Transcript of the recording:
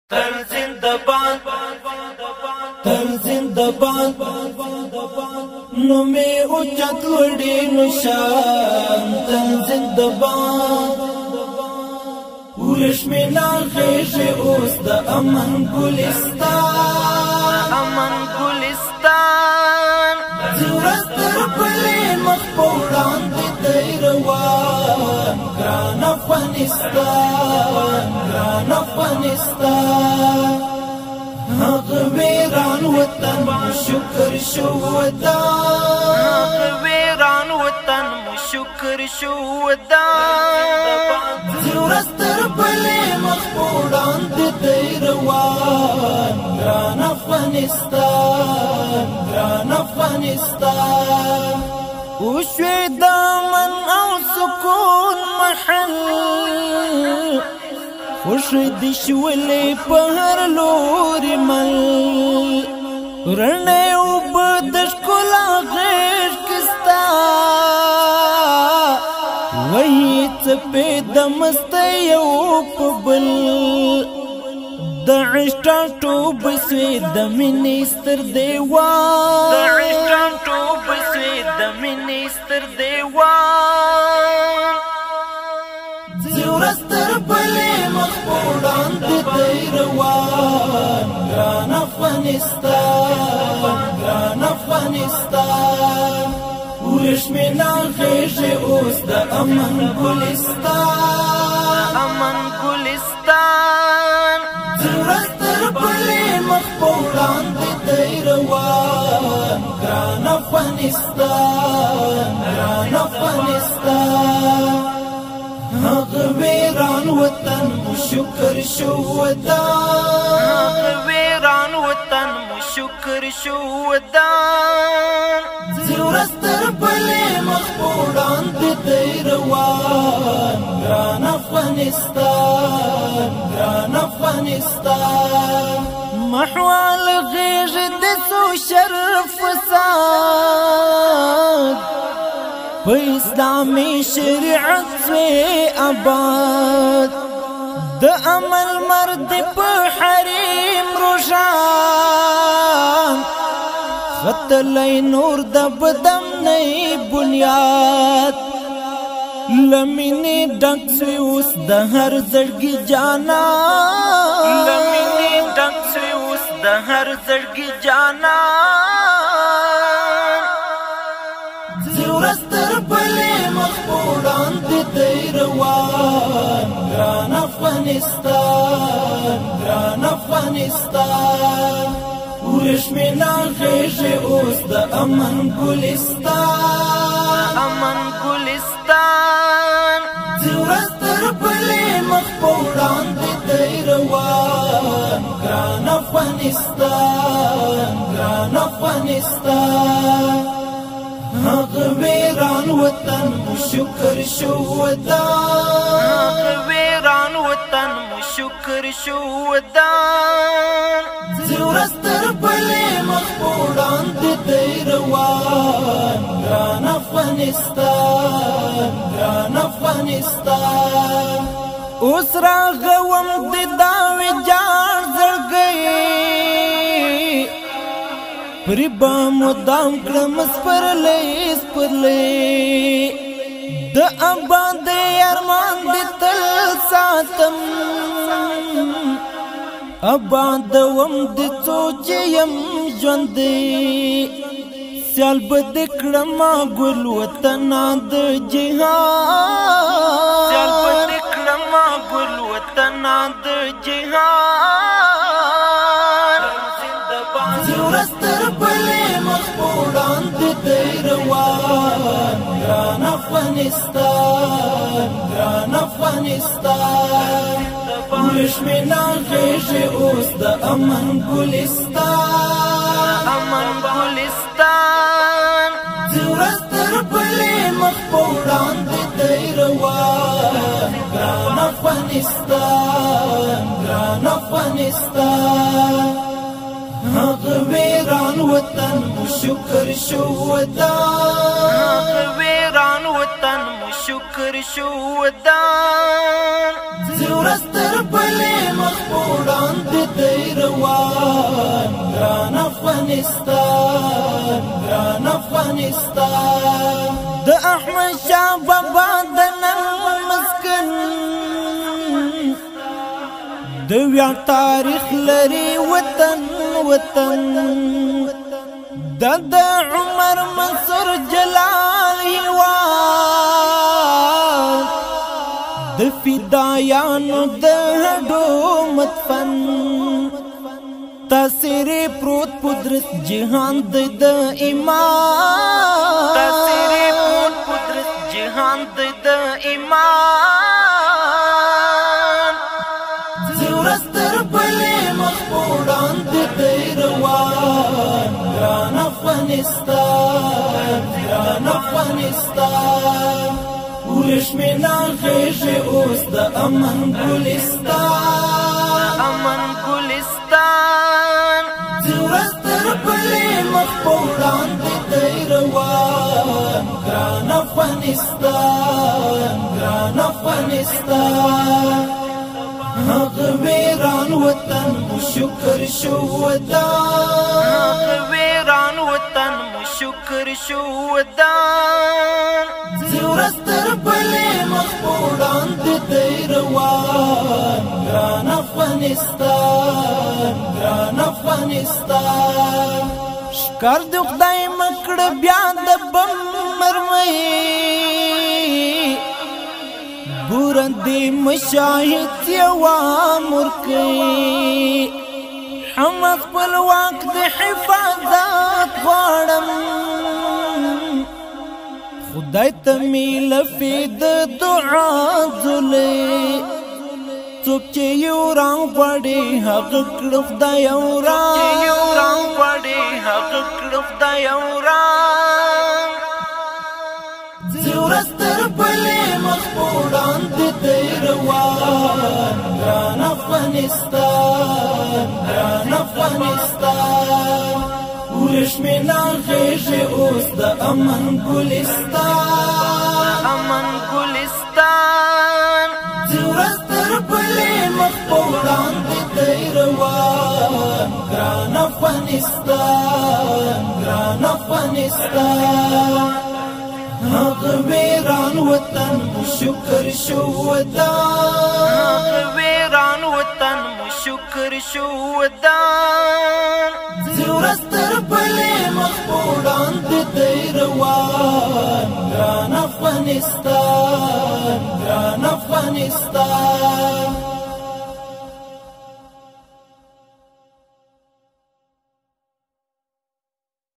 تر زندباد تر زندباد نو می اوچت وړي نشان تر زندباد ورشمنا خیش اوس د امن ګلستان زورستر پلی مخپوران دی دیروان گران افغانستان حق ویران وطن شکر شو زورستر پلی مخپوران دی دیروان گران افغانستان وشوی دامن او سکون محل خوشی دشولی پهر لوری مل رنه او بدش کلا غیر کستا وی چپی دمستی او پبل دعشتان توب سوی دمینیستر دیوان زورستر پلی مخبوران دی دیروان گران افغانستان ورشمنا خیش اوس د امن ګلستان زورستر پلی مخبوران دی دیروان گران افغانستان حق ویران وطن شکر شو زورستر پلی مخبوران دی دیروان گران افغانستان محوال غیژ دسو شرف فساد په اسلامي شریعت سوی آباد د عمل مرد په حریم روشان خطلی نور د بدم نئی بنیاد لمینی ډک سوی اوس د هر زړګي جانان زورستر پلی مخبوران دی دیروان گران افغانستان ورشمنا خیش اوس د امن ګلستان زورستر پلی مخبوران دی دیروان گران افغانستان حق ویران وطن شکر شو زورستر پلی مخبوران دی دیروان گران افغانستان اوس راغوم دی داوی جان زړګي پری با مدام کړم سپرلی د آباد ارمان دی تل ساتم آباد وم دی سوچ یم ژوندی سیال بد کړم ګل وطن د جهان زورستر پلی مخبوران دی دیروان گران افغانستان ورشمنا خیش اوس د امن ګلستان زورستر پلی مخبوران دی دیروان گران افغانستان حق ویران وطن شکر شو زورستر پلی مخبوران دی روان ګران افغانستان ګران افغانستان د احمد شاه بابا د نن مسکن د ویاړ تاریخ لري وطن وطن د عمر منصور جلال هیواد د فدایانو د هډو مدفن تاثیر پروت قدرت جهان د ایمان تاثیر پروت قدرت جهان د ایمان زورستر بلې مخبودان د روان ګران افغانستان ګران افغانستان ورشمنا خیش اوس د امن ګلستان امن ګلستان زورستر بلې مخبودان د روان ګران افغانستان ګران افغانستان هغه ویران وطن مو شکر شو ودان هغه ویران وطن مو شکر شو ودان زورستر بلې مخبودان د روان ګران افغانستان ګران افغانستان شکر د خدای مکړه بیا د بم مرمۍ بورندې مشاهد یوا مرکي هم خپل واک د حفاظت غواړم خدای ته مې لفې د دعا ځلې څوک چې یو رنګ غواړي هغه کړه خدای یو رنګ غواړي هغه کړه خدای یو رنګ زورستر بلې مخبودان د روان ګران افغانستان ګران افغانستان ورشمنا خیش اوس د امن ګلستان امن ګلستان زورستر بلې مخبودان د روان ګران افغانستان ګران افغانستان هغه ویران وطن مو شکر شو ودان هغه ویران وطن مو شکر شو ودان زورستر بلې مخبودان د روان ګران افغانستان ګران افغانستان